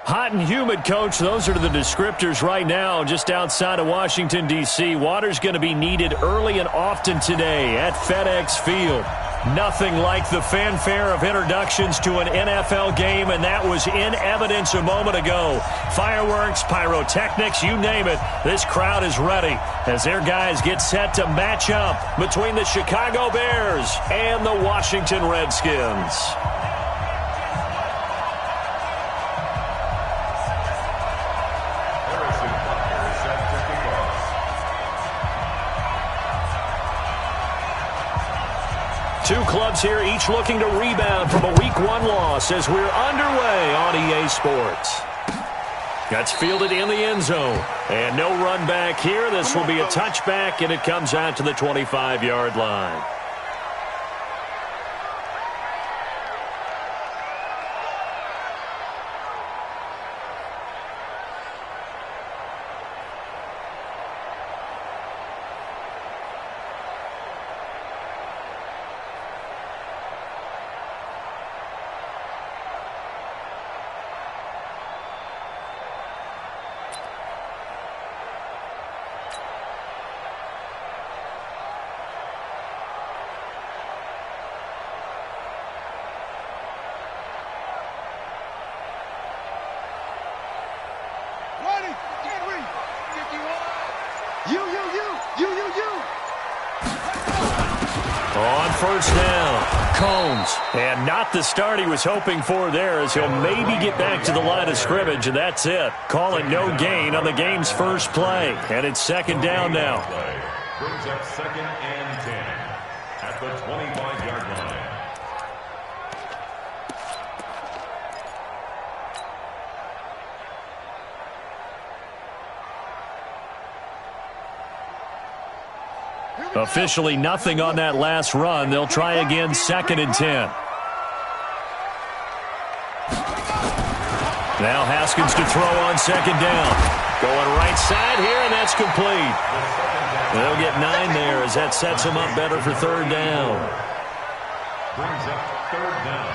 Hot and humid, Coach. Those are the descriptors right now just outside of Washington, D.C. Water's going to be needed early and often today at FedEx Field. Nothing like the fanfare of introductions to an NFL game, and that was in evidence a moment ago. Fireworks, pyrotechnics, you name it. This crowd is ready as their guys get set to match up between the Chicago Bears and the Washington Redskins. Two clubs here, each looking to rebound from a Week 1 loss as we're underway on EA Sports. That's fielded in the end zone. And no run back here. This will be a touchback, and it comes out to the 25-yard line. On first down, Combs. And not the start he was hoping for there as he'll maybe get back to the line of scrimmage, and that's it. Call it no gain on the game's first play. And it's second down now. Brings up 2nd and 10 at the 25-yard line. Officially nothing on that last run. They'll try again, 2nd and 10. Now Haskins to throw on 2nd down. Going right side here, and that's complete. They'll get 9 there as that sets them up better for 3rd down. Brings up 3rd down.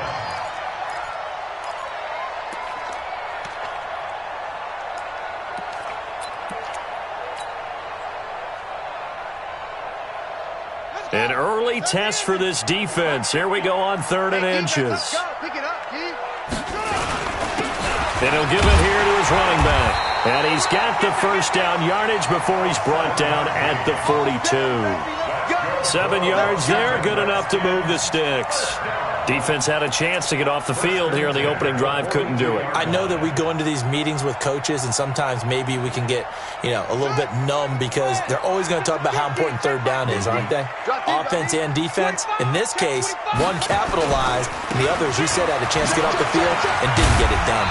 An early test for this defense. Here we go on 3rd and inches. And he'll give it here to his running back. And he's got the first down yardage before he's brought down at the 42. 7 yards there, good enough to move the sticks. Defense had a chance to get off the field here on the opening drive, couldn't do it. I know that we go into these meetings with coaches, and sometimes maybe we can get, a little bit numb because they're always going to talk about how important 3rd down is, aren't they? Offense and defense. In this case, one capitalized, and the other, as you said, had a chance to get off the field and didn't get it done.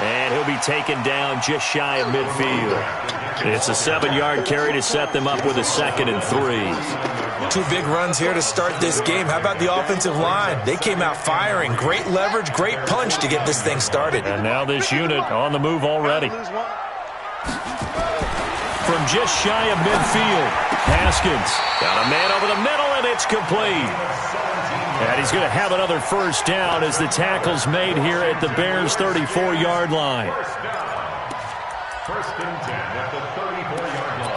And he'll be taken down just shy of midfield. It's a 7-yard carry to set them up with a 2nd and 3. 2 big runs here to start this game. How about the offensive line? They came out firing. Great leverage, great punch to get this thing started. And now this unit on the move already. From just shy of midfield, Haskins got a man over the middle, and it's complete. And he's going to have another first down as the tackle's made here at the Bears' 34-yard line. First and 10 at the 34-yard line.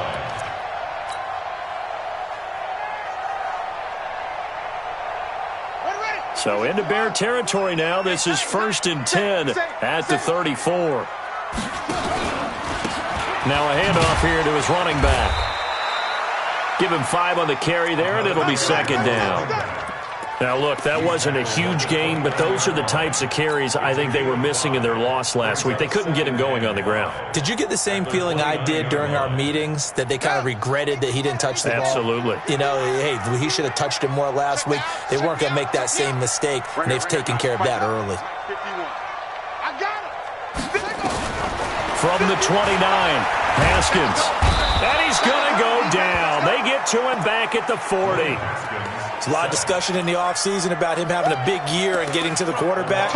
So into Bear territory now. This is 1st and 10 at the 34. Now a handoff here to his running back. Give him 5 on the carry there, and it'll be 2nd down. Now, look, that wasn't a huge gain, but those are the types of carries I think they were missing in their loss last week. They couldn't get him going on the ground. Did you get the same feeling I did during our meetings, that they kind of regretted that he didn't touch the ball? Absolutely. Hey, he should have touched it more last week. They weren't going to make that same mistake, and they've taken care of that early. From the 29, Haskins. And he's going to go down. They get to him back at the 40. There's a lot of discussion in the offseason about him having a big year and getting to the quarterback.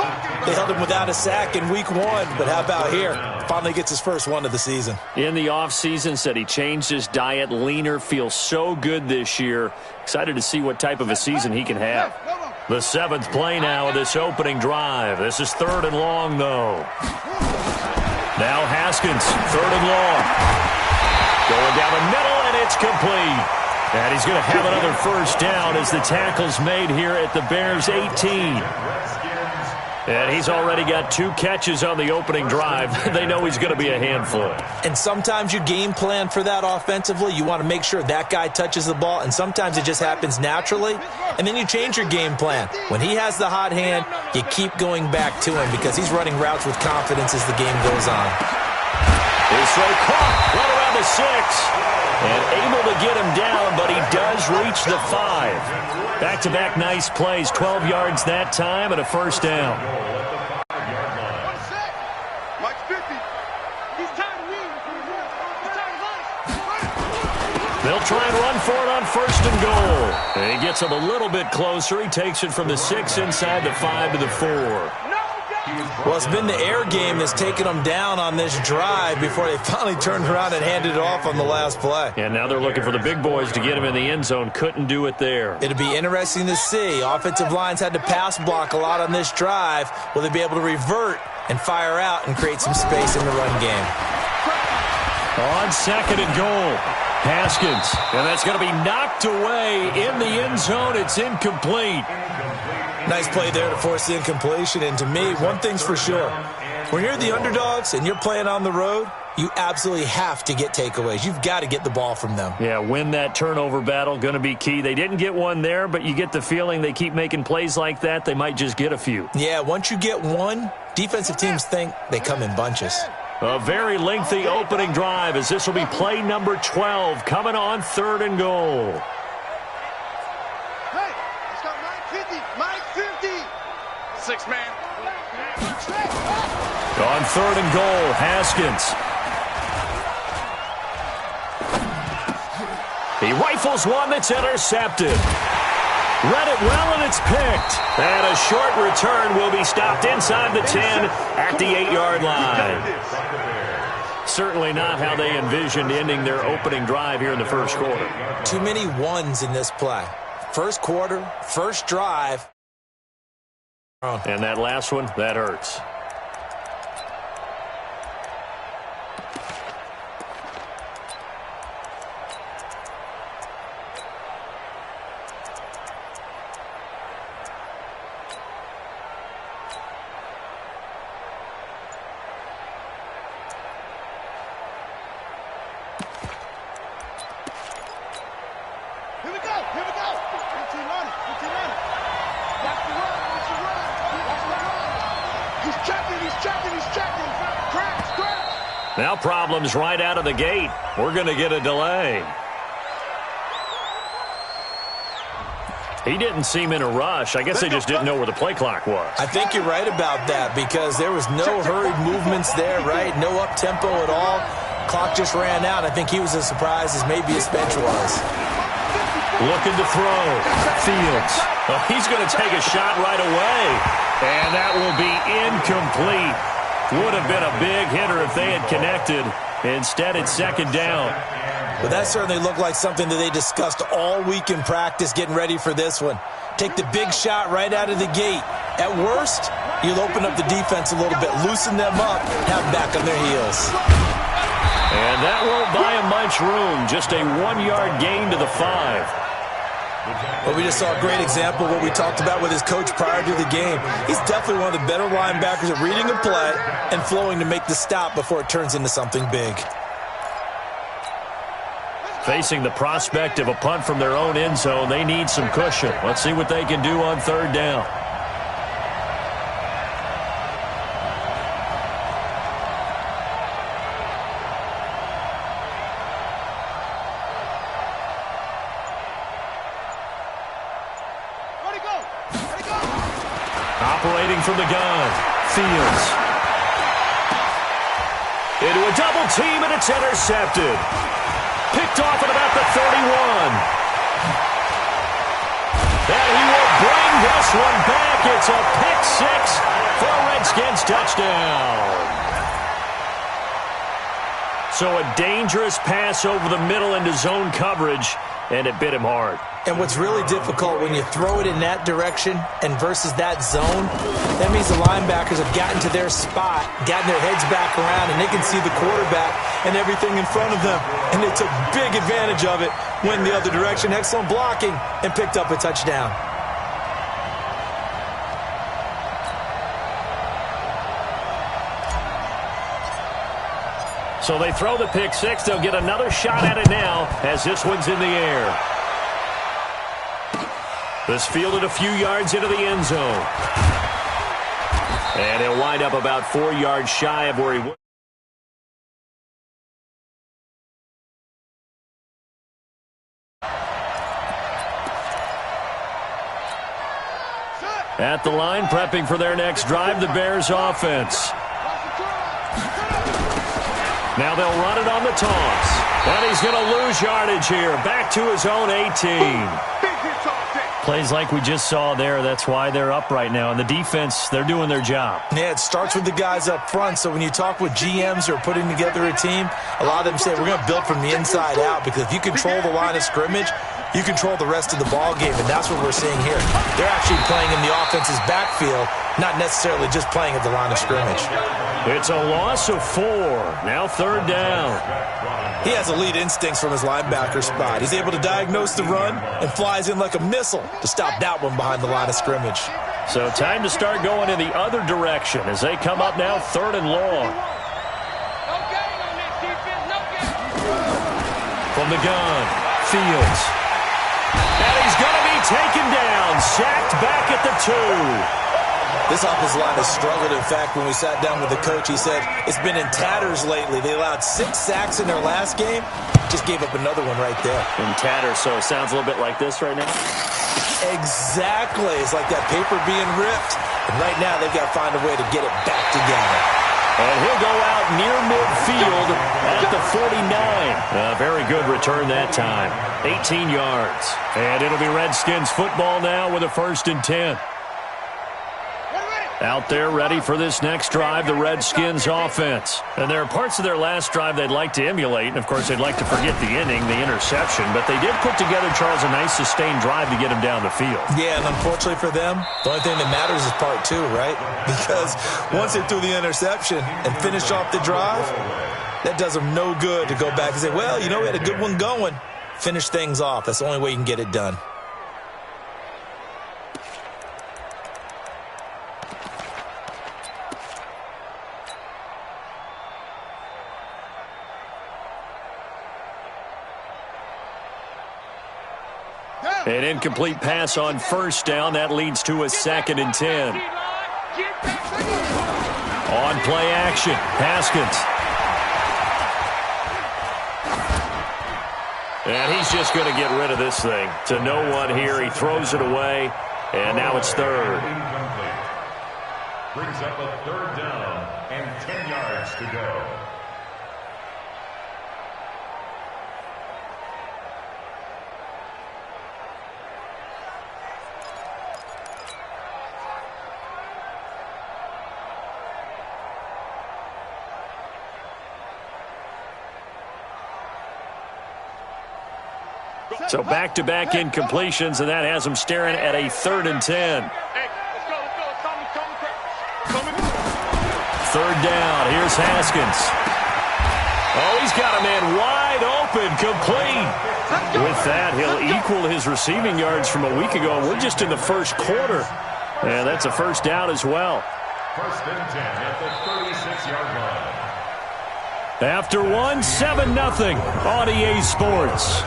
They held him without a sack in week 1, but how about here? Finally gets his first one of the season. In the offseason, said he changed his diet, leaner, feels so good this year. Excited to see what type of a season he can have. The 7th play now of this opening drive. This is 3rd and long, though. Now Haskins, 3rd and long. Going down the middle, and it's complete. And he's going to have another first down as the tackle's made here at the Bears' 18. And he's already got 2 catches on the opening drive. They know he's going to be a handful. And sometimes you game plan for that offensively. You want to make sure that guy touches the ball, and sometimes it just happens naturally, and then you change your game plan. When he has the hot hand, you keep going back to him because he's running routes with confidence as the game goes on. He's so caught right around the 6. And able to get him down, but he does reach the 5. Back-to-back nice plays, 12 yards that time and a first down. They'll try and run for it on 1st and goal. And he gets him a little bit closer. He takes it from the 6 inside the 5 to the 4. Well, it's been the air game that's taken them down on this drive before they finally turned around and handed it off on the last play. And now they're looking for the big boys to get him in the end zone. Couldn't do it there. It'll be interesting to see. Offensive lines had to pass block a lot on this drive. Will they be able to revert and fire out and create some space in the run game? On 2nd and goal, Haskins. And that's going to be knocked away in the end zone. It's incomplete. Nice play there to force the incompletion. And to me, one thing's for sure. When you're the underdogs and you're playing on the road, you absolutely have to get takeaways. You've got to get the ball from them. Yeah, win that turnover battle, going to be key. They didn't get one there, but you get the feeling they keep making plays like that, they might just get a few. Yeah, once you get one, defensive teams think they come in bunches. A very lengthy opening drive as this will be play number 12 coming on 3rd and goal. Six-man. On 3rd and goal, Haskins. He rifles one that's intercepted. Read it well, and it's picked. And a short return will be stopped inside the 10 at the 8-yard line. Certainly not how they envisioned ending their opening drive here in the first quarter. Too many ones in this play. First quarter, first drive. And that last one, that hurts. Here we go. 15 on it. That's the run. He's checking. Cracks. Now problems right out of the gate. We're going to get a delay. He didn't seem in a rush. I guess they just didn't know where the play clock was. I think you're right about that because there was no hurried movements there, right? No up-tempo at all. Clock just ran out. I think he was as surprised as maybe his bench was. Looking to throw. Fields. Well, he's going to take a shot right away. And that will be incomplete. Would have been a big hitter if they had connected. Instead, it's 2nd down. But that certainly looked like something that they discussed all week in practice getting ready for this one. Take the big shot right out of the gate. At worst, you'll open up the defense a little bit, loosen them up, have them back on their heels. And that won't buy him much room. Just a 1-yard gain to the 5. Well, we just saw a great example of what we talked about with his coach prior to the game. He's definitely one of the better linebackers at reading a play and flowing to make the stop before it turns into something big. Facing the prospect of a punt from their own end zone, they need some cushion. Let's see what they can do on 3rd down. Operating from the gun, Fields. Into a double team, and it's intercepted. Picked off at about the 31. And he will bring this one back. It's a pick 6 for a Redskins touchdown. So a dangerous pass over the middle into zone coverage. and it bit him hard. And what's really difficult when you throw it in that direction and versus that zone, that means the linebackers have gotten to their spot, gotten their heads back around, and they can see the quarterback and everything in front of them. And they took big advantage of it, went the other direction, excellent blocking, and picked up a touchdown. So they throw the pick six. They'll get another shot at it now as this one's in the air. This fielded a few yards into the end zone. And he'll wind up about 4 yards shy of where he was. At the line, prepping for their next drive, the Bears offense. Now they'll run it on the toss. And he's going to lose yardage here. Back to his own 18. Plays like we just saw there. That's why they're up right now. And the defense, they're doing their job. Yeah, it starts with the guys up front. So when you talk with GMs who are putting together a team, a lot of them say we're going to build from the inside out, because if you control the line of scrimmage, you control the rest of the ball game, and that's what we're seeing here. They're actually playing in the offense's backfield, not necessarily just playing at the line of scrimmage. It's a loss of 4. Now 3rd down. He has elite instincts from his linebacker spot. He's able to diagnose the run and flies in like a missile to stop that one behind the line of scrimmage. So time to start going in the other direction as they come up now 3rd and long. From the gun, Fields. And he's going to be taken down, sacked back at the 2. This offensive line has struggled. In fact, when we sat down with the coach, he said it's been in tatters lately. They allowed 6 sacks in their last game. Just gave up another one right there. In tatters, so it sounds a little bit like this right now? Exactly. It's like that paper being ripped. And right now, they've got to find a way to get it back together. And he'll go out near midfield at the 49. A very good return that time. 18 yards. And it'll be Redskins football now with a 1st and 10. Out there ready for this next drive, the Redskins offense. And there are parts of their last drive they'd like to emulate. And, of course, they'd like to forget the inning, the interception. But they did put together, Charles, a nice sustained drive to get him down the field. Yeah, and unfortunately for them, the only thing that matters is part 2, right? Because once they threw the interception and finished off the drive, that does them no good to go back and say, well, you know, we had a good one going. Finish things off. That's the only way you can get it done. An incomplete pass on 1st down. That leads to a 2nd and 10. On play action, Haskins. And he's just going to get rid of this thing. To no one here. He throws it away. And now it's 3rd. Brings up a 3rd down and 10 yards to go. So back-to-back incompletions, and that has them staring at a 3rd and 10. 3rd down. Here's Haskins. Oh, he's got a man wide open, complete. With that, he'll equal his receiving yards from a week ago. We're just in the 1st quarter. And that's a 1st down as well. 1st and 10 at the 36-yard line. After 7-0 on EA Sports.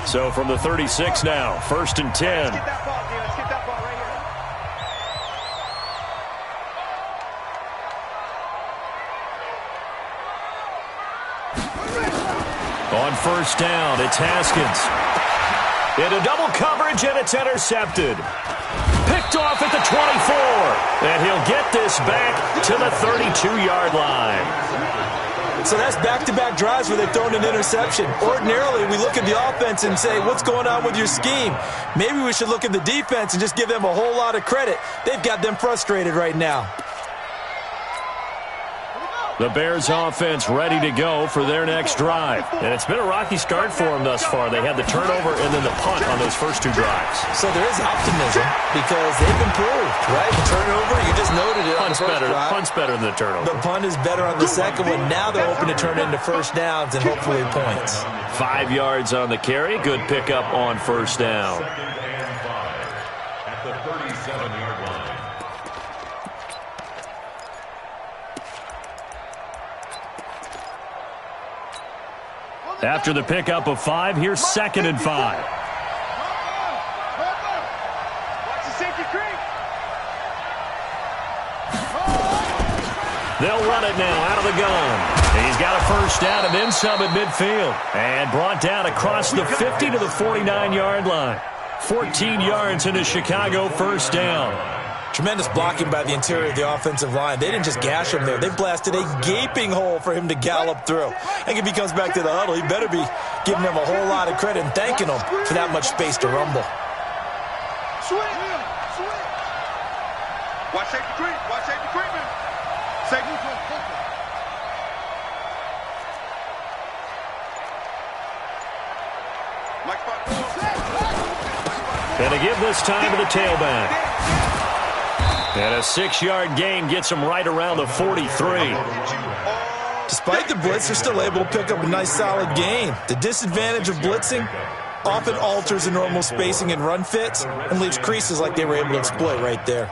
So from the 36 now, 1st and 10. On 1st down, it's Haskins. Into double coverage, and it's intercepted. Picked off at the 24. And he'll get this back to the 32-yard line. So that's back-to-back drives where they've thrown an interception. Ordinarily, we look at the offense and say, what's going on with your scheme? Maybe we should look at the defense and just give them a whole lot of credit. They've got them frustrated right now. The Bears offense ready to go for their next drive. And it's been a rocky start for them thus far. They had the turnover and then the punt on those first two drives. So there is optimism because they've improved, right? The turnover, you just noted it. Punt's better. Punt's better than the turnover. The punt is better on the second one. Now they're hoping to turn into first downs and hopefully points. 5 yards on the carry. Good pickup on first down. At the 37-yard line. After the pickup of 5, here's 2nd and 5. Watch the safety creep. They'll run it now out of the gun. He's got a first down and then some at midfield. And brought down across the 50 to the 49-yard line. 14 yards into Chicago first down. Tremendous blocking by the interior of the offensive line. They didn't just gash him there. They blasted a gaping hole for him to gallop through. I think if he comes back to the huddle, he better be giving them a whole lot of credit and thanking them for that much space to rumble. Watch safety creep. Watch safety creeping. Safety creep. And to give this time to the tailback. And a 6-yard gain gets him right around the 43. Despite the blitz, they're still able to pick up a nice solid gain. The disadvantage of blitzing often alters the normal spacing and run fits and leaves creases like they were able to exploit right there.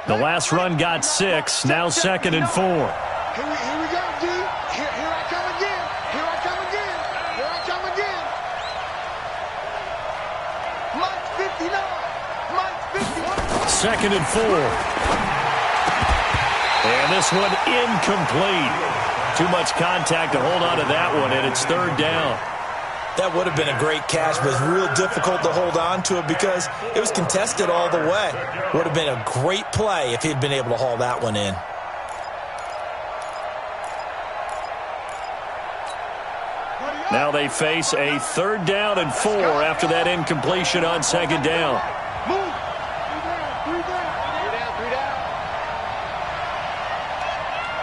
The last run got 6, now 2nd and 4. Here we go, D. Here I come again. Here I come again. Here I come again. Mike 59. Mike 51. 2nd and 4. And this one incomplete. Too much contact to hold on to that one, and it's 3rd down. That would have been a great catch, but it's real difficult to hold on to it because it was contested all the way. Would have been a great play if he'd been able to haul that one in. Now they face a 3rd down and 4 after that incompletion on 2nd down. Move. 3 down.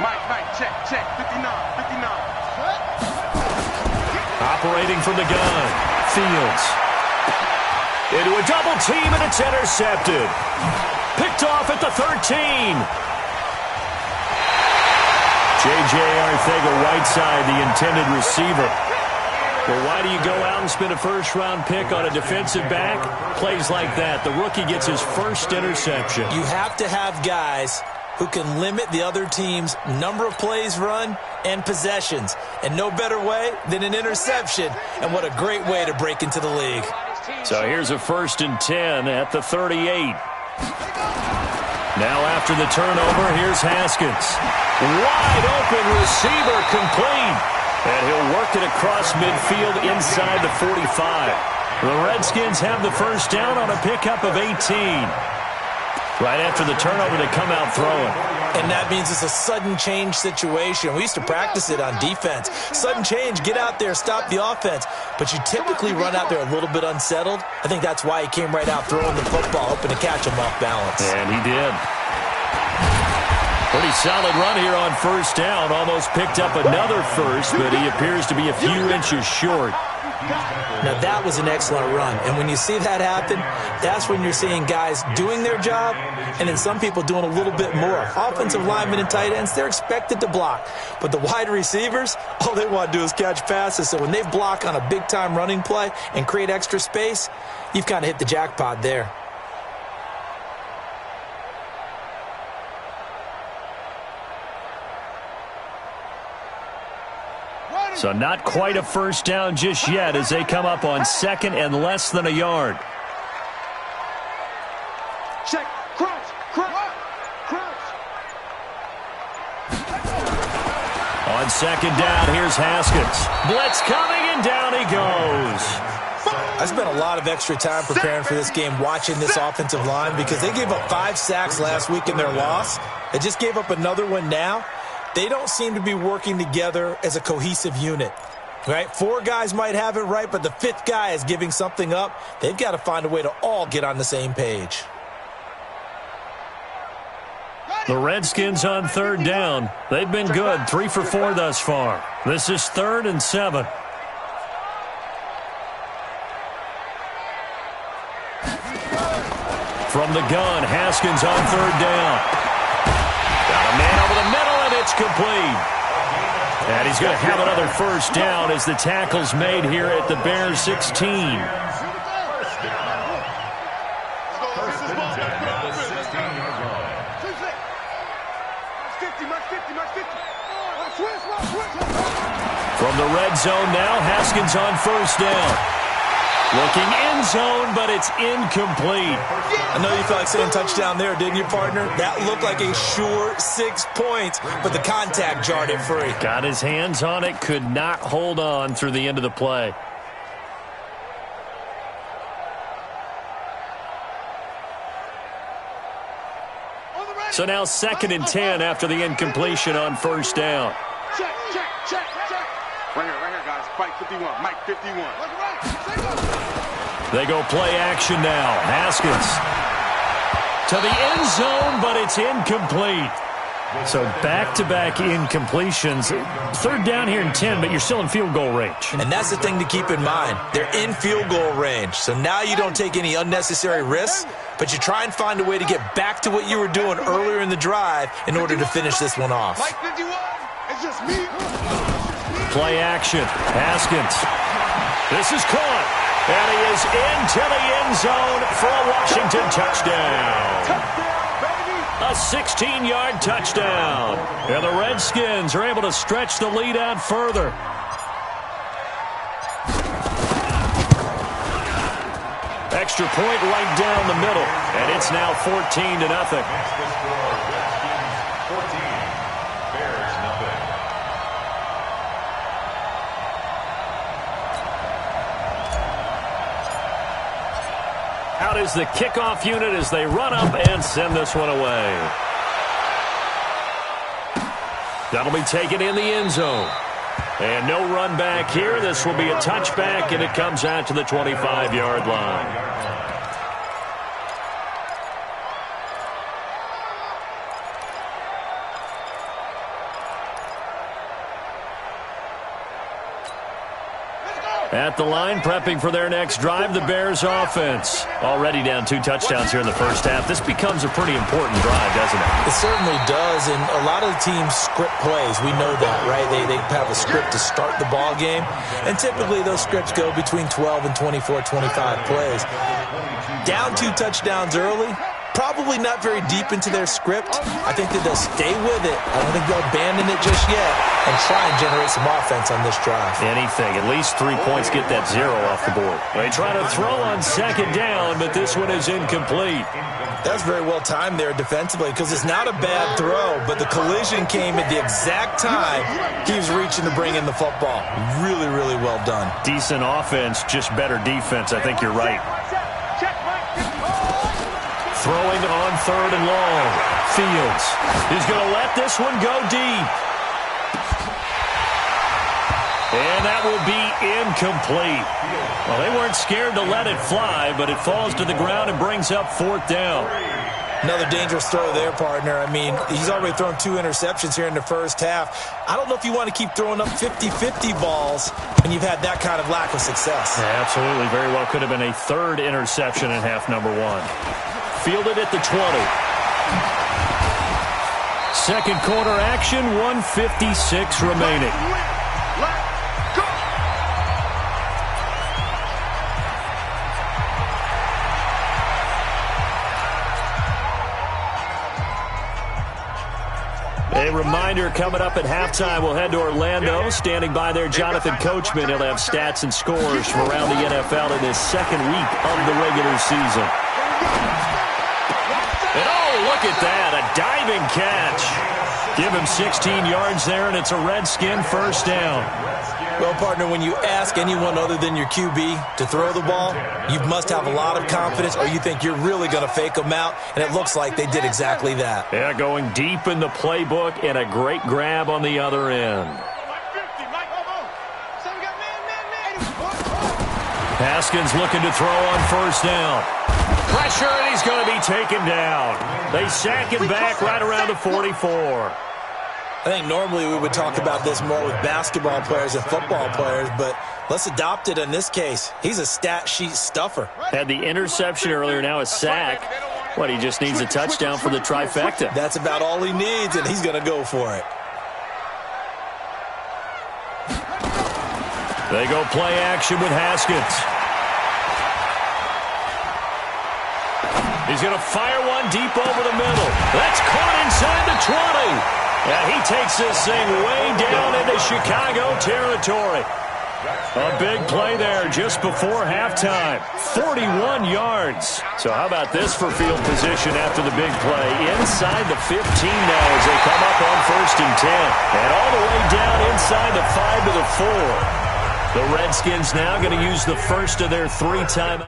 Mike, check. 59. Operating from the gun. Fields. Into a double team, and it's intercepted. Picked off at the 13. J.J. Arcega-Whiteside, the intended receiver. Well, why do you go out and spend a first-round pick on a defensive back? Plays like that. The rookie gets his first interception. You have to have guys who can limit the other team's number of plays run and possessions. And no better way than an interception. And what a great way to break into the league. So here's a 1st and 10 at the 38. Now after the turnover, here's Haskins. Wide open receiver complete. And he'll work it across midfield inside the 45. The Redskins have the first down on a pickup of 18. Right after the turnover, they come out throwing. And that means it's a sudden change situation. We used to practice it on defense. Sudden change, get out there, stop the offense. But you typically run out there a little bit unsettled. I think that's why he came right out throwing the football, hoping to catch him off balance. And he did. Pretty solid run here on first down. Almost picked up another first, but he appears to be a few inches short. Now, that was an excellent run. And when you see that happen, that's when you're seeing guys doing their job and then some people doing a little bit more. Offensive linemen and tight ends, they're expected to block. But the wide receivers, all they want to do is catch passes. So when they block on a big-time running play and create extra space, you've kind of hit the jackpot there. So not quite a first down just yet as they come up on 2nd and less than a yard. Check. Crouch. On 2nd down, here's Haskins. Blitz coming, and down he goes. I spent a lot of extra time preparing for this game watching this offensive line because they gave up 5 sacks last week in their loss. They just gave up another one now. they don't seem to be working together as a cohesive unit. Right? 4 guys might have it right, but the 5th guy is giving something up. They've got to find a way to all get on the same page. The Redskins on 3rd down. They've been good, 3 for 4 thus far. This is 3rd and 7. From the gun, Haskins on 3rd down. Got a man over the middle, and it's complete. And he's going to have another first down as the tackle's made here at the Bears 16. From the red zone now, Haskins on 1st down. Looking end zone, but it's incomplete. I know you felt like saying touchdown there, didn't you, partner? That looked like a sure 6 points, but the contact jarred it free. Got his hands on it, could not hold on through the end of the play. So now 2nd and 10 after the incompletion on 1st down. Check. Right here, guys. Mike 51. Mike 51. They go play action now. Haskins to the end zone, but it's incomplete. So back-to-back incompletions. 3rd down here and 10, but you're still in field goal range. And that's the thing to keep in mind. They're in field goal range. So now you don't take any unnecessary risks, but you try and find a way to get back to what you were doing earlier in the drive in order to finish this one off. Mike 51. It's just me. Play action. Haskins. This is caught. And he is into the end zone for a Washington touchdown. A 16-yard touchdown. And the Redskins are able to stretch the lead out further. Extra point right down the middle. And it's now 14-0. Out is the kickoff unit as they run up and send this one away. That'll be taken in the end zone. And no run back here. This will be a touchback, and it comes out to the 25-yard line. At the line, prepping for their next drive, the Bears offense. Already down 2 touchdowns here in the first half. This becomes a pretty important drive, doesn't it? It certainly does, and a lot of the teams script plays. We know that, right? They have a script to start the ball game, and typically those scripts go between 12 and 24, 25 plays. Down 2 touchdowns early, probably not very deep into their script. I think that they'll stay with it. I don't think they'll abandon it just yet and try and generate some offense on this drive. Anything. At least 3 points get that 0 off the board. They try to throw on 2nd down, but this one is incomplete. That's very well timed there defensively because it's not a bad throw, but the collision came at the exact time he was reaching to bring in the football. Really, really well done. Decent offense, just better defense. I think you're right. Throwing on 3rd and long. Fields is going to let this one go deep. And that will be incomplete. Well, they weren't scared to let it fly, but it falls to the ground and brings up 4th down. Another dangerous throw there, partner. I mean, he's already thrown 2 interceptions here in the first half. I don't know if you want to keep throwing up 50-50 balls when you've had that kind of lack of success. Yeah, absolutely. Very well could have been a 3rd interception in half number 1. Fielded at the 20. 2nd quarter action, 1:56 remaining. A reminder coming up at halftime, we'll head to Orlando. Standing by there, Jonathan Coachman. He'll have stats and scores from around the NFL in his 2nd week of the regular season. And oh, look at that, a diving catch. Give him 16 yards there, and it's a Redskin first down. Well, partner, when you ask anyone other than your QB to throw the ball, you must have a lot of confidence, or you think you're really going to fake them out, and it looks like they did exactly that. Yeah, going deep in the playbook, and a great grab on the other end. Haskins looking to throw on first down. Pressure, and he's going to be taken down. They sack him back right around the 44. I think normally we would talk about this more with basketball players and football players, but let's adopt it in this case. He's a stat sheet stuffer. Had the interception earlier, now a sack. What, he just needs a touchdown for the trifecta. That's about all he needs, and he's going to go for it. They go play action with Haskins. He's going to fire one deep over the middle. That's caught inside the 20. And he takes this thing way down into Chicago territory. A big play there just before halftime. 41 yards. So how about this for field position after the big play? Inside the 15 now as they come up on 1st and 10. And all the way down inside the 5 to the 4. The Redskins now going to use the first of their 3 timeouts.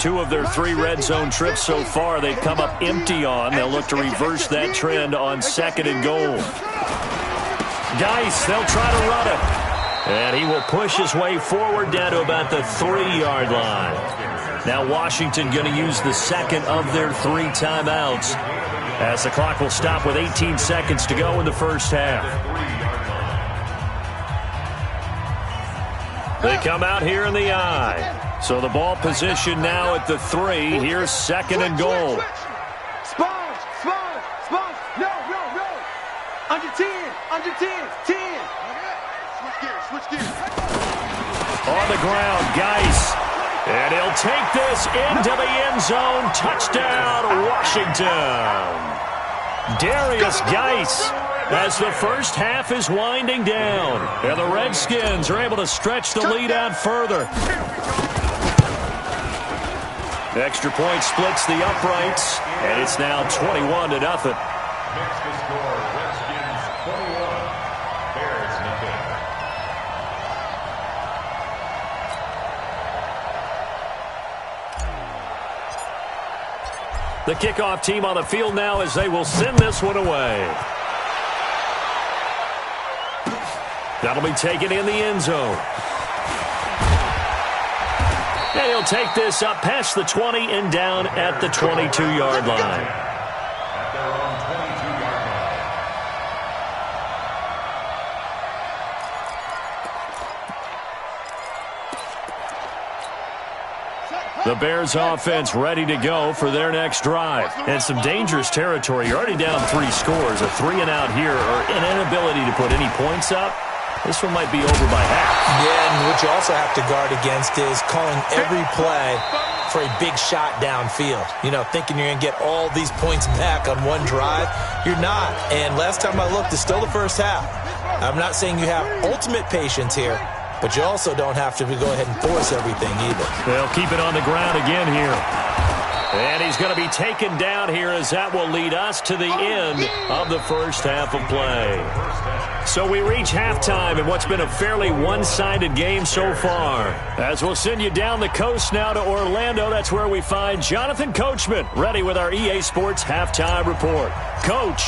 2 of their 3 red zone trips so far they've come up empty on. They'll look to reverse that trend on 2nd and goal. Geis, they'll try to run it. And he will push his way forward down to about the 3-yard line. Now Washington going to use the second of their 3 timeouts as the clock will stop with 18 seconds to go in the first half. They come out here in the I. So the ball position now at the 3. Here's 2nd and goal. Sponge. No. Under 10. 10. Switch gears. On the ground, Geis. And he'll take this into the end zone. Touchdown, Washington. Darius Geis, as the first half is winding down. And the Redskins are able to stretch the lead out further. Extra point splits the uprights, and it's now 21-0. Next to score, Redskins 21, Bears nothing. The kickoff team on the field now as they will send this one away. That'll be taken in the end zone. And he'll take this up past the 20 and down at the 22-yard line. At their own 22-yard line. The Bears offense ready to go for their next drive. And some dangerous territory. You're already down 3 scores. A 3-and-out here or an inability to put any points up. This one might be over by half. Yeah, and what you also have to guard against is calling every play for a big shot downfield. You know, thinking you're going to get all these points back on one drive. You're not. And last time I looked, it's still the first half. I'm not saying you have ultimate patience here, but you also don't have to go ahead and force everything either. They'll keep it on the ground again here. And he's going to be taken down here as that will lead us to the end of the first half of play. So we reach halftime in what's been a fairly one-sided game so far. As we'll send you down the coast now to Orlando, that's where we find Jonathan Coachman ready with our EA Sports Halftime Report. Coach,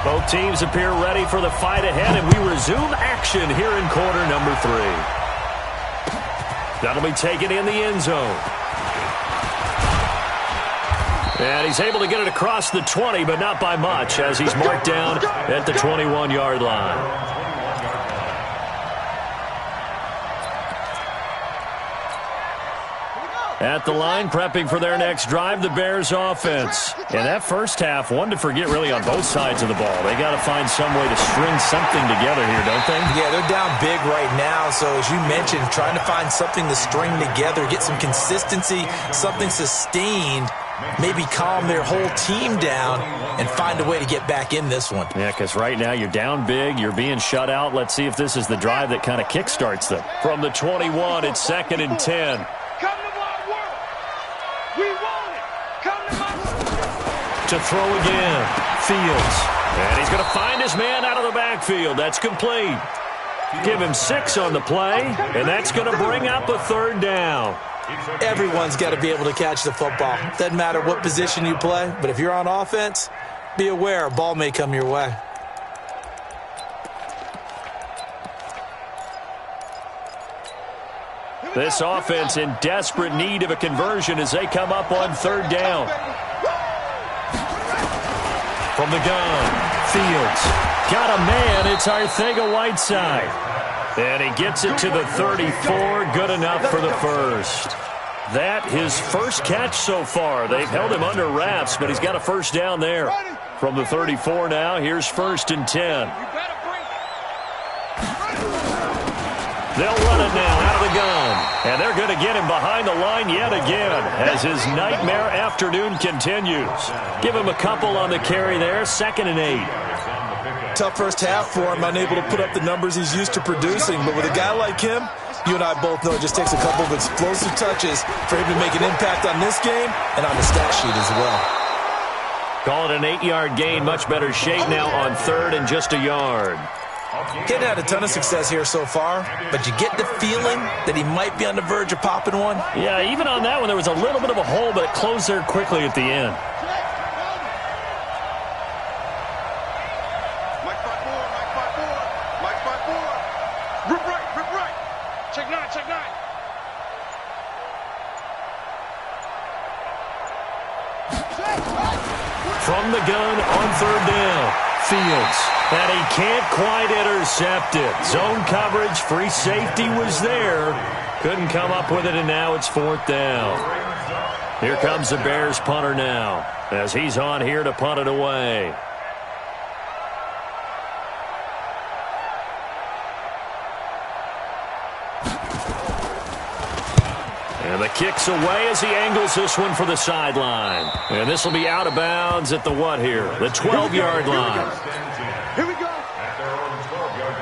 both teams appear ready for the fight ahead, and we resume action here in quarter number 3. That'll be taken in the end zone. And he's able to get it across the 20, but not by much, as he's marked down at the 21-yard line. At the line, prepping for their next drive, the Bears offense. And that first half, one to forget really on both sides of the ball. They got to find some way to string something together here, don't they? Yeah, they're down big right now. So as you mentioned, trying to find something to string together, get some consistency, something sustained, maybe calm their whole team down and find a way to get back in this one. Yeah, because right now you're down big, you're being shut out. Let's see if this is the drive that kind of kickstarts them. From the 21, it's 2nd and 10. Come to my world. We want it. Come to my To throw again. Fields. And he's going to find his man out of the backfield. That's complete. Give him 6 on the play, and that's going to bring up a third down. Everyone's got to be able to catch the football. Doesn't matter what position you play, but if you're on offense, be aware a ball may come your way. This offense in desperate need of a conversion as they come up on third down. From the gun, Fields. Got a man, it's Arcega-Whiteside. And he gets it to the 34, good enough for the first. That his first catch so far. They've held him under wraps, but he's got a first down there. From the 34 now, here's 1st and 10. They'll run it now out of the gun. And they're going to get him behind the line yet again as his nightmare afternoon continues. Give him a couple on the carry there, 2nd and 8. Tough first half for him, unable to put up the numbers he's used to producing. But with a guy like him, you and I both know it just takes a couple of explosive touches for him to make an impact on this game and on the stat sheet as well. Call it an 8-yard gain, much better shape now on 3rd and just a yard. He hadn't had a ton of success here so far, but you get the feeling that he might be on the verge of popping one. Yeah, even on that one, there was a little bit of a hole, but it closed there quickly at the end. Rip right. Check 9. From the gun on 3rd down, Fields. And he can't quite intercept it. Zone coverage, free safety was there. Couldn't come up with it, and now it's 4th down. Here comes the Bears punter now as he's on here to punt it away. And the kick's away as he angles this one for the sideline. And this will be out of bounds at the what here? The 12-yard line. Here we go. At their own 12-yard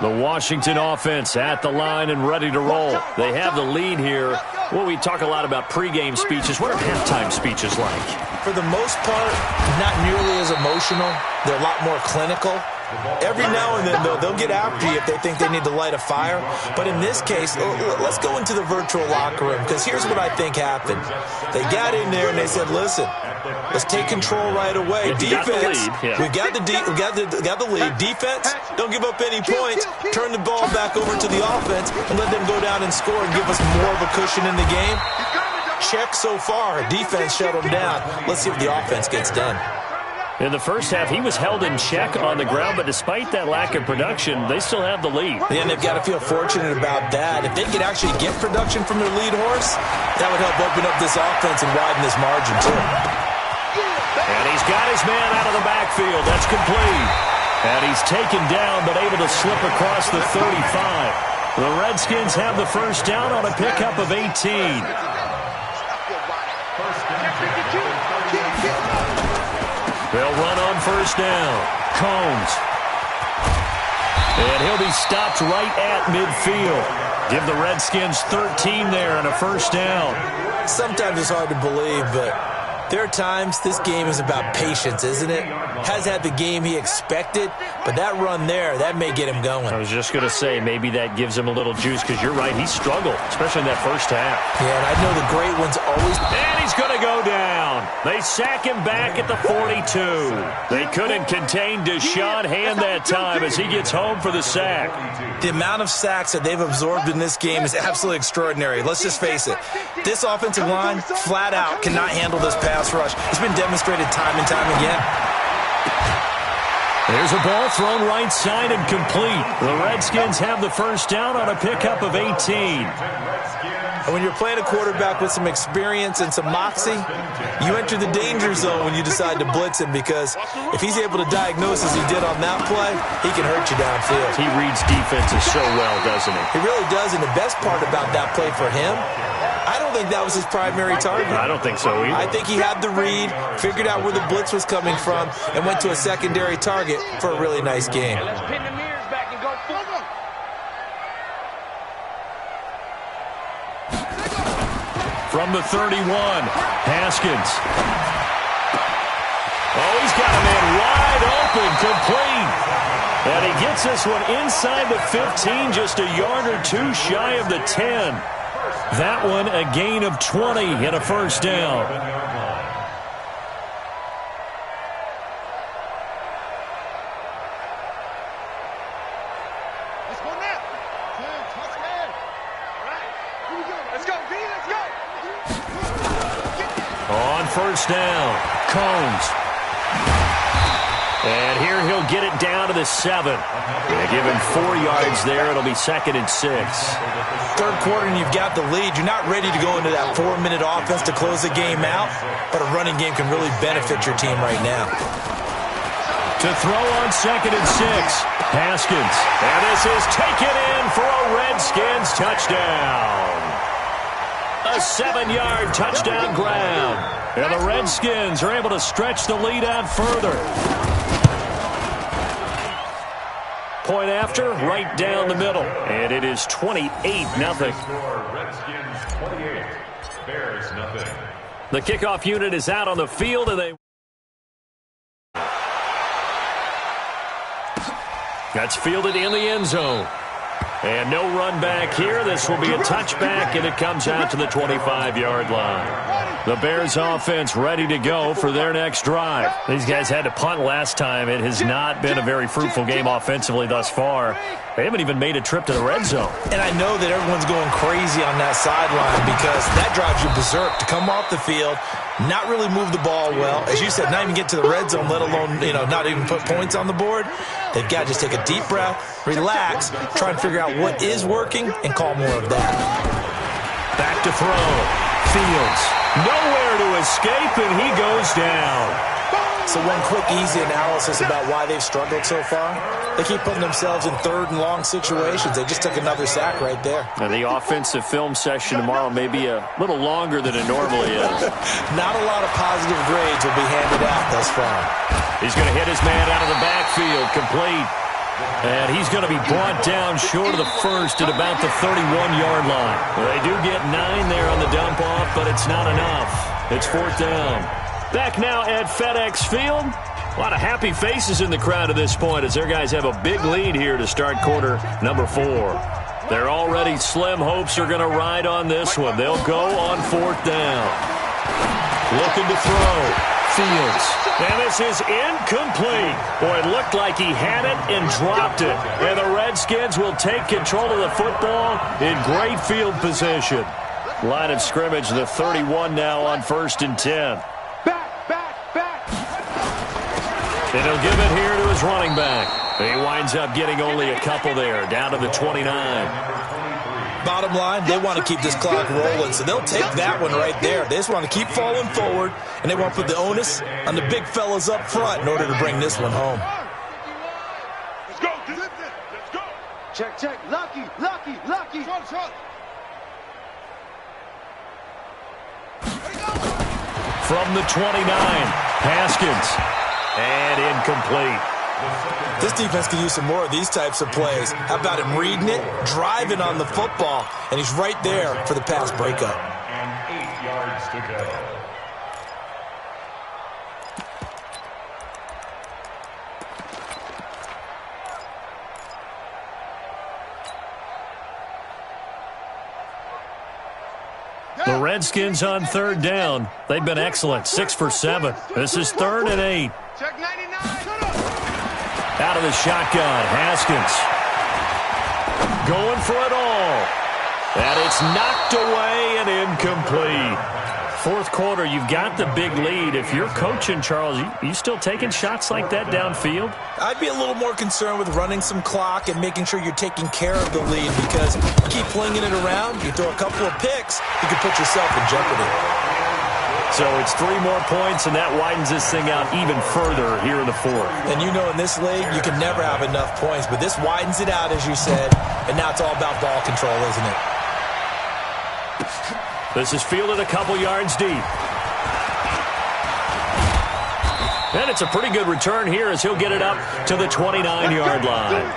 line. The Washington offense at the line and ready to roll. They have the lead here. Well, we talk a lot about pregame speeches. What are halftime speeches like? For the most part, not nearly as emotional. They're a lot more clinical. Every now and then, though, they'll get after you if they think they need to light a fire. But in this case, let's go into the virtual locker room, because here's what I think happened. They got in there and they said, listen, let's take control right away. Defense, we got the lead. Defense, don't give up any points. Turn the ball back over to the offense and let them go down and score and give us more of a cushion in the game. Check so far. Defense shut them down. Let's see what the offense gets done. In the first half, he was held in check on the ground, but despite that lack of production, they still have the lead. And they've got to feel fortunate about that. If they could actually get production from their lead horse, that would help open up this offense and widen this margin, too. And he's got his man out of the backfield. That's complete. And he's taken down, but able to slip across the 35. The Redskins have the first down on a pickup of 18. They'll run on first down. Combs. And he'll be stopped right at midfield. Give the Redskins 13 there and a first down. Sometimes it's hard to believe, but there are times this game is about patience, isn't it? Has had the game he expected, but that run there, that may get him going. I was just going to say, maybe that gives him a little juice, because you're right, he struggled, especially in that first half. Yeah, and I know the great ones always... And he's going to go down. They sack him back at the 42. They couldn't contain Deshaun Hand that time as he gets home for the sack. The amount of sacks that they've absorbed in this game is absolutely extraordinary. Let's just face it. This offensive line, flat out, cannot handle this pass rush. It's been demonstrated time and time again. There's a ball thrown right side and complete. The Redskins have the first down on a pickup of 18. And when you're playing a quarterback with some experience and some moxie, you enter the danger zone when you decide to blitz him, because if he's able to diagnose as he did on that play, he can hurt you downfield. He reads defenses so well, doesn't he? He really does, and the best part about that play for him, I don't think that was his primary target. I don't think so either. I think he had the read, figured out where the blitz was coming from, and went to a secondary target for a really nice game. Let's pin the mirrors back and go forward. from the 31. Haskins. Oh, he's got a man wide open, complete. And he gets this one inside the 15, just a yard or two shy of the 10. That one a gain of 20 and a first down. Let's go now. Touch man. All right. Here we go. Let's go, B. Let's go. On first down, Combs. And here he'll get it down to the 7. They give him 4 yards there. It'll be 2nd and 6. Third quarter and you've got the lead. You're not ready to go into that 4-minute offense to close the game out, but a running game can really benefit your team right now. To throw on 2nd and 6, Haskins. And this is taken in for a Redskins touchdown. A 7-yard touchdown grab. And the Redskins are able to stretch the lead out further. Point after, right down the middle. And it is 28-0. Redskins 28, Bears nothing. The kickoff unit is out on the field, and that's fielded in the end zone. And no run back here. This will be a touchback, and it comes out to the 25-yard line. The Bears offense ready to go for their next drive. These guys had to punt last time. It has not been a very fruitful game offensively thus far. They haven't even made a trip to the red zone. And I know that everyone's going crazy on that sideline because that drives you berserk to come off the field, not really move the ball well. As you said, not even get to the red zone, let alone, not even put points on the board. They've got to just take a deep breath, relax, try and figure out what is working, and call more of that. Back to throw. Fields. Nowhere to escape, and he goes down. So one quick, easy analysis about why they've struggled so far. They keep putting themselves in 3rd and long situations. They just took another sack right there. And the offensive film session tomorrow may be a little longer than it normally is. Not a lot of positive grades will be handed out thus far. He's going to hit his man out of the backfield, complete. And he's going to be brought down short of the first at about the 31-yard line. They do get 9 there on the dump-off, but it's not enough. It's 4th down. Back now at FedEx Field. A lot of happy faces in the crowd at this point as their guys have a big lead here to start quarter number 4. Their already slim hopes are going to ride on this one. They'll go on 4th down. Looking to throw. Fields. And this is incomplete. Boy, it looked like he had it and dropped it. And the Redskins will take control of the football in great field position. Line of scrimmage, the 31 now on 1st and 10. And he'll give it here to his running back. He winds up getting only a couple there, down to the 29. Bottom line, they want to keep this clock rolling, so they'll take that one right there. They just want to keep falling forward, and they want to put the onus on the big fellas up front in order to bring this one home. Let's go. Let's go. Check. Lucky. Short. From the 29, Haskins. And incomplete. This defense can use some more of these types of plays. How about him reading it, driving on the football, and he's right there for the pass breakup. And 8 yards to go. The Redskins on 3rd down. They've been excellent, 6 for 7. This is 3rd and 8. Check 99. Out of the shotgun, Haskins. Going for it all. And it's knocked away and incomplete. 4th quarter, you've got the big lead. If you're coaching, Charles, you still taking shots like that downfield? I'd be a little more concerned with running some clock and making sure you're taking care of the lead because you keep flinging it around, you throw a couple of picks, you can put yourself in jeopardy. So it's 3 more points, and that widens this thing out even further here in the 4th. And you know in this league, you can never have enough points, but this widens it out, as you said, and now it's all about ball control, isn't it? This is fielded a couple yards deep. And it's a pretty good return here as he'll get it up to the 29-yard line.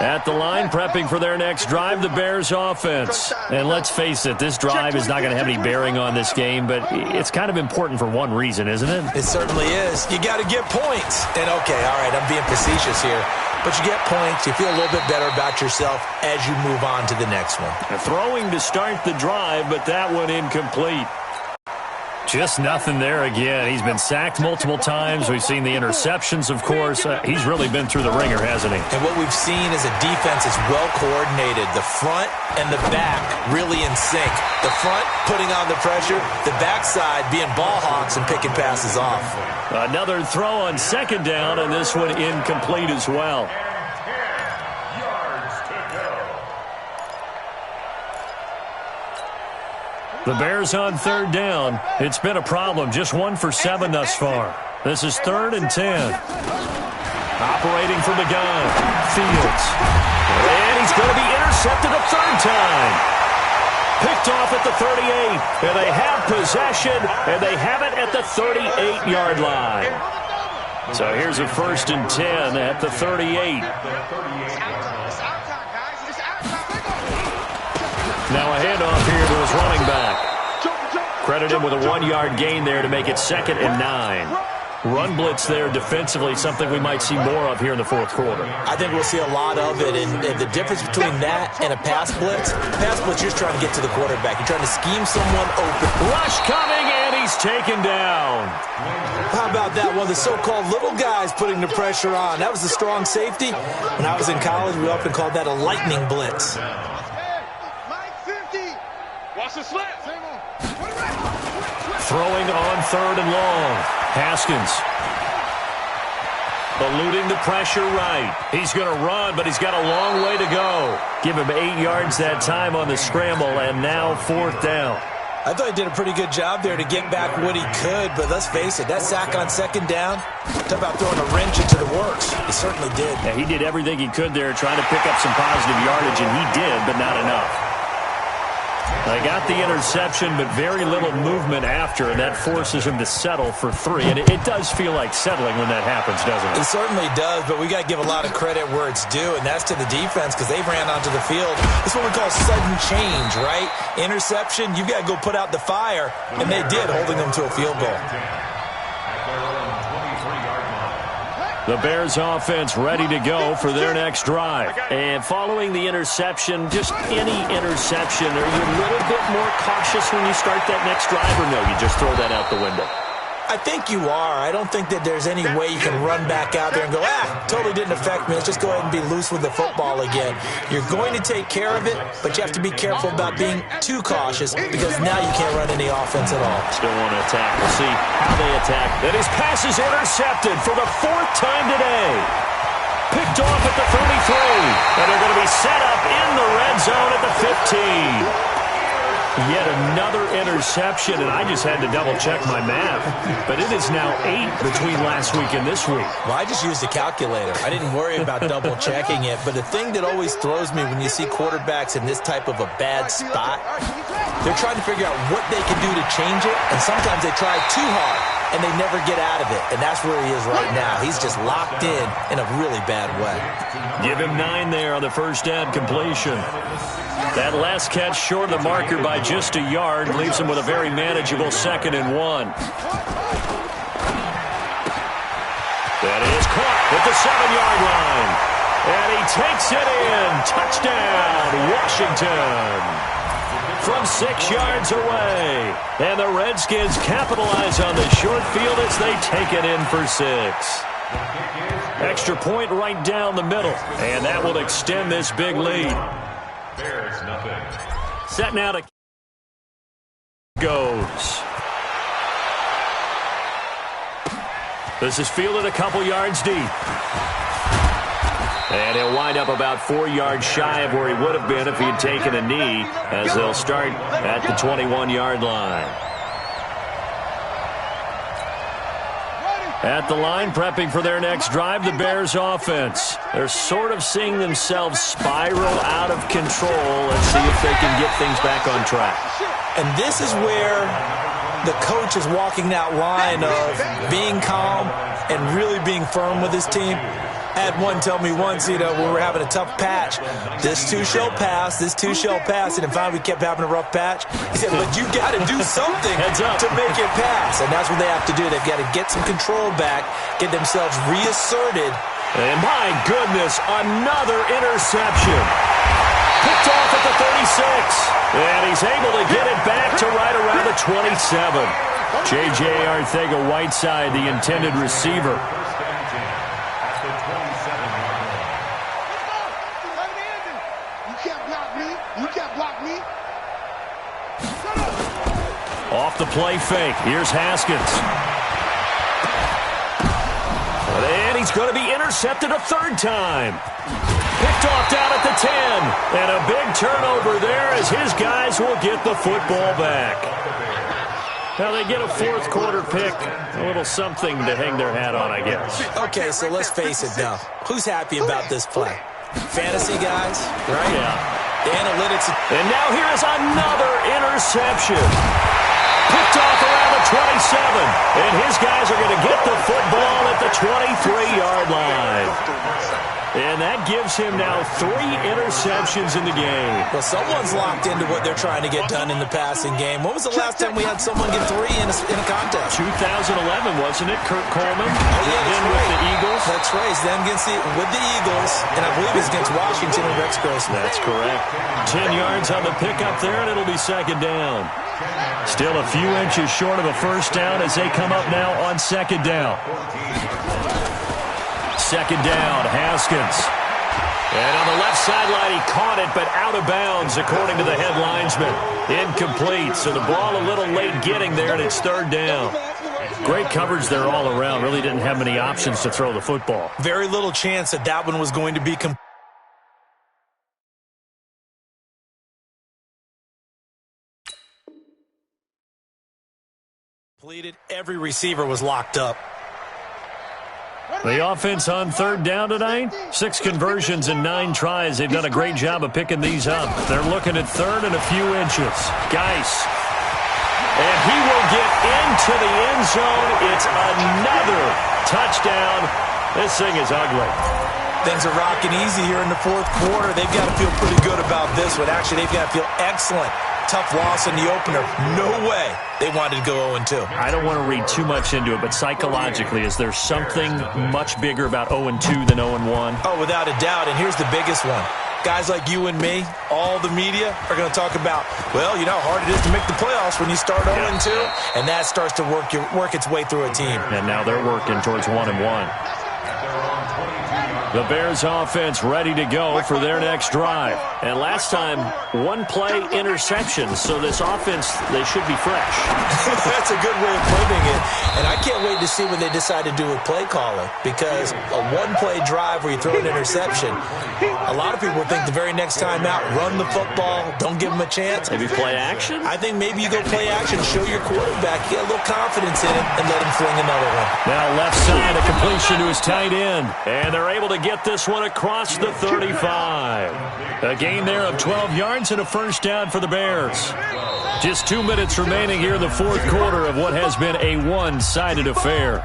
At the line, prepping for their next drive, the Bears offense. And let's face it, this drive is not going to have any bearing on this game, but it's kind of important for one reason, isn't it? It certainly is. You got to get points. And, okay, all right, I'm being facetious here. But you get points, you feel a little bit better about yourself as you move on to the next one. Throwing to start the drive, but that one incomplete. Just nothing there again. He's been sacked multiple times. We've seen the interceptions, of course. He's really been through the ringer, hasn't he? And what we've seen is a defense is well coordinated. The front and the back really in sync. The front putting on the pressure, the backside being ball hawks and picking passes off. Another throw on second down, and this one incomplete as well. The Bears on third down. It's been a problem. Just 1 for 7 thus far. This is 3rd and 10. Operating from the gun. Fields. And he's going to be intercepted a third time. Picked off at the 38. And they have possession, and they have it at the 38-yard line. So here's a 1st and 10 at the 38. Now a handoff here to his running back. Credit him with a 1-yard gain there to make it 2nd and 9. Run blitz there defensively, something we might see more of here in the fourth quarter. I think we'll see a lot of it, and the difference between that and a pass blitz, you're just trying to get to the quarterback. You're trying to scheme someone open. Rush coming, and he's taken down. How about that one? The so-called little guys putting the pressure on. That was a strong safety. When I was in college, we often called that a lightning blitz. Throwing on 3rd and long. Haskins. Eluding the pressure right. He's going to run, but he's got a long way to go. Give him 8 yards that time on the scramble, and now 4th down. I thought he did a pretty good job there to get back what he could, but let's face it, that sack on 2nd down, talk about throwing a wrench into the works. He certainly did. Yeah, he did everything he could there trying to pick up some positive yardage, and he did, but not enough. They got the interception, but very little movement after, and that forces him to settle for 3. And it does feel like settling when that happens, doesn't it? It certainly does, but we got to give a lot of credit where it's due, and that's to the defense because they ran onto the field. It's what we call sudden change, right? Interception, you've got to go put out the fire, and they did, holding them to a field goal. The Bears offense ready to go for their next drive. And following the interception, just any interception, are you a little bit more cautious when you start that next drive, or no, you just throw that out the window? I think you are. I don't think that there's any way you can run back out there and go, totally didn't affect me. Let's just go ahead and be loose with the football again. You're going to take care of it, but you have to be careful about being too cautious because now you can't run any offense at all. Still want to attack. We'll see how they attack. And his pass is intercepted for the 4th time today. Picked off at the 33. And they're going to be set up in the red zone at the 15. Yet another interception, and I just had to double-check my math. But it is now 8 between last week and this week. Well, I just used a calculator. I didn't worry about double-checking it. But the thing that always throws me when you see quarterbacks in this type of a bad spot, they're trying to figure out what they can do to change it, and sometimes they try too hard, and they never get out of it. And that's where he is right now. He's just locked in a really bad way. Give him 9 there on the first down completion. That last catch short of the marker by just a yard leaves him with a very manageable 2nd and 1. That is caught at the 7-yard line. And he takes it in. Touchdown, Washington. From 6 yards away. And the Redskins capitalize on the short field as they take it in for 6. Extra point right down the middle. And that will extend this big lead. Bears nothing. Set now to goes. This is fielded a couple yards deep. And he'll wind up about 4 yards shy of where he would have been if he had taken a knee, as they'll start at the 21-yard line. At the line, prepping for their next drive, the Bears offense. They're sort of seeing themselves spiral out of control. Let's see if they can get things back on track. And this is where the coach is walking that line of being calm and really being firm with his team. I had one tell me once, when we were having a tough patch, this too shall pass, this too shall pass, and finally we kept having a rough patch. He said, but you got to do something to make it pass, and that's what they have to do. They've got to get some control back, get themselves reasserted. And my goodness, another interception. Picked off at the 36, and he's able to get it back to right around the 27. J.J. Arcega-Whiteside, the intended receiver. Off the play fake. Here's Haskins. And he's going to be intercepted a third time. Picked off down at the 10. And a big turnover there as his guys will get the football back. Now they get a fourth quarter pick. A little something to hang their hat on, I guess. Okay, so let's face it now. Who's happy about this play? Fantasy guys, right? Yeah. The analytics. And now here is another interception. Picked off around the 27. And his guys are going to get the football at the 23-yard line. And that gives him now 3 interceptions in the game. Well, someone's locked into what they're trying to get done in the passing game. When was the last time we had someone get 3 in a contest? 2011, wasn't it? Kurt Coleman? Oh, yeah, that's right. With the Eagles? That's right. Then with the Eagles, and I believe it's against Washington and Rex Grossman. That's correct. 10 yards on the pickup there, and it'll be second down. Still a few inches short of a first down as they come up now on second down. Second down, Haskins. And on the left sideline, he caught it, but out of bounds, according to the head linesman. Incomplete, so the ball a little late getting there, and it's third down. Great coverage there all around. Really didn't have many options to throw the football. Very little chance that one was going to be completed. Every receiver was locked up. The offense on third down tonight, 6 conversions and 9 tries. They've done a great job of picking these up. They're looking at third and a few inches. Geis. And he will get into the end zone. It's another touchdown. This thing is ugly. Things are rocking easy here in the fourth quarter. They've got to feel pretty good about this one. Actually, they've got to feel excellent. Tough loss in the opener. No way they wanted to go 0-2. I don't want to read too much into it, but psychologically, is there something much bigger about 0-2 than 0-1? Oh, without a doubt, and here's the biggest one. Guys like you and me, all the media, are going to talk about, well, you know how hard it is to make the playoffs when you start 0-2, and that starts to work its way through a team. And now they're working towards 1-1. The Bears offense ready to go for their next drive. And last time, 1-play interception. So this offense, they should be fresh. That's a good way of putting it. And I can't wait to see what they decide to do with play calling. Because a 1-play drive where you throw an interception, a lot of people think the very next time out, run the football, don't give them a chance. Maybe play action? I think maybe you go play action, show your quarterback, get a little confidence in it, and let him fling another one. Now left side, a completion to his tight end. And they're able to get this one across the 35. A gain there of 12 yards and a first down for the Bears. Just 2 minutes remaining here in the fourth quarter of what has been a one-sided affair.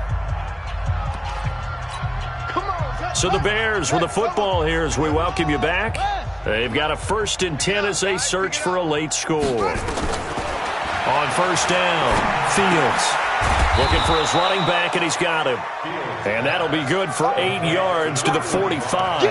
So the Bears with the football here as we welcome you back. They've got a 1st and 10 as they search for a late score. On first down, Fields. Looking for his running back, and he's got him. And that'll be good for 8 yards to the 45.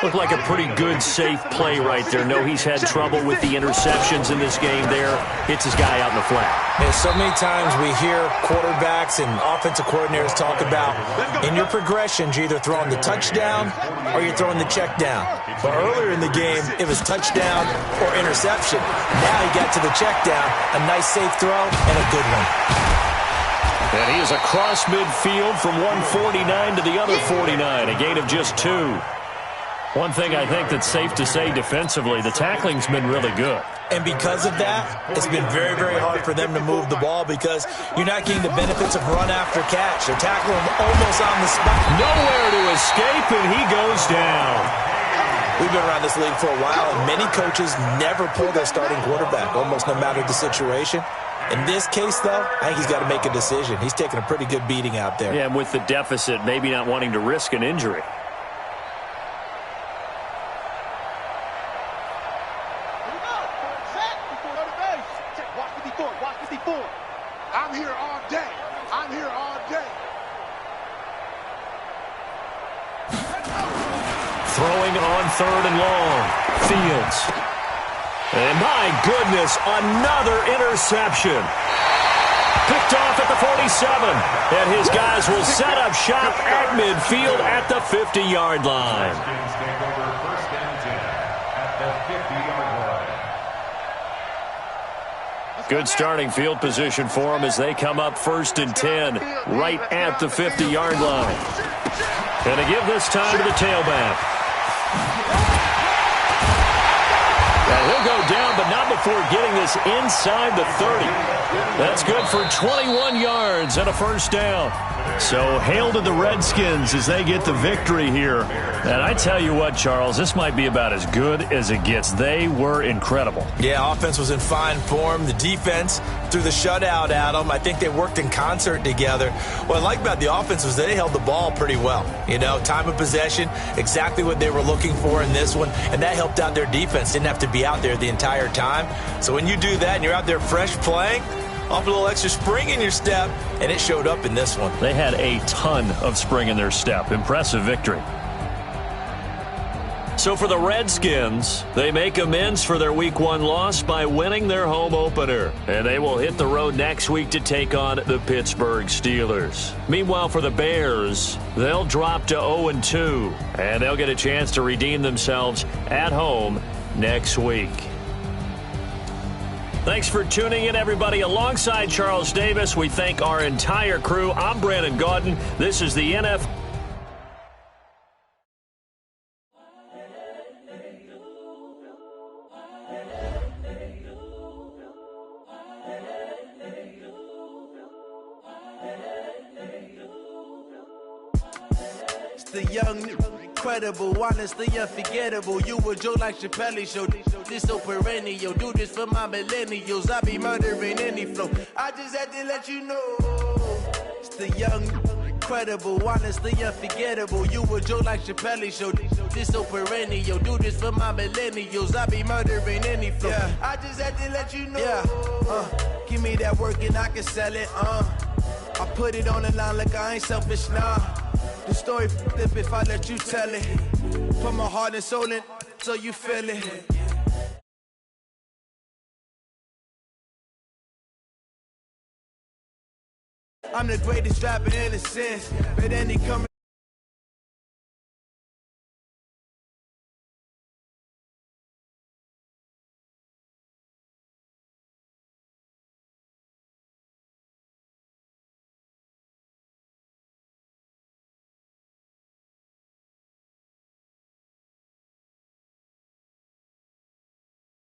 Looked like a pretty good, safe play right there. No, he's had trouble with the interceptions in this game there. Hits his guy out in the flat. And so many times we hear quarterbacks and offensive coordinators talk about, in your progressions, you're either throwing the touchdown or you're throwing the check down. But earlier in the game, it was touchdown or interception. Now he got to the check down, a nice safe throw, and a good one. And he is across midfield from 149 to the other 49, a gain of just 2. One thing I think that's safe to say defensively, the tackling's been really good. And because of that, it's been very, very hard for them to move the ball because you're not getting the benefits of run after catch. They're tackling him almost on the spot. Nowhere to escape, and he goes down. We've been around this league for a while, and many coaches never pull their starting quarterback, almost no matter the situation. In this case, though, I think he's got to make a decision. He's taking a pretty good beating out there. Yeah, and with the deficit, maybe not wanting to risk an injury. I'm here all day. I'm here all day. Throwing on 3rd and long. Fields. And my goodness, another interception. Picked off at the 47. And his guys will set up shop at midfield at the 50-yard line. First and 10 at the 50-yard line. Good starting field position for them as they come up 1st and 10 right at the 50-yard line. And to give this time to the tailback. And he'll go down, but not before getting this inside the 30. That's good for 21 yards and a first down. So hail to the Redskins as they get the victory here. And I tell you what, Charles, this might be about as good as it gets. They were incredible. Yeah, offense was in fine form. The defense threw the shutout at them. I think they worked in concert together. What I like about the offense was they held the ball pretty well. You know, time of possession, exactly what they were looking for in this one, and that helped out their defense. Didn't have to be out there the entire time. So when you do that and you're out there fresh playing, off a little extra spring in your step, and it showed up in this one. They had a ton of spring in their step. Impressive victory. So for the Redskins, they make amends for their Week 1 loss by winning their home opener. And they will hit the road next week to take on the Pittsburgh Steelers. Meanwhile, for the Bears, they'll drop to 0-2. And they'll get a chance to redeem themselves at home next week. Thanks for tuning in, everybody. Alongside Charles Davis, we thank our entire crew. I'm Brandon Gaudin. This is the NFL. The young, incredible, honestly unforgettable. You a Joe like Chappelle show. This so perennial. Do this for my millennials. I be murdering any flow. I just had to let you know. It's the young, incredible, honestly unforgettable. You a Joe like Chappelle show. This so perennial. Do this for my millennials. I be murdering any flow. Yeah. I just had to let you know. Yeah. Give me that work and I can sell it. I put it on the line like I ain't selfish, nah. The story flip if I let you tell it. Put my heart and soul in so you feel it. I'm the greatest rapper in a sense, but then he coming.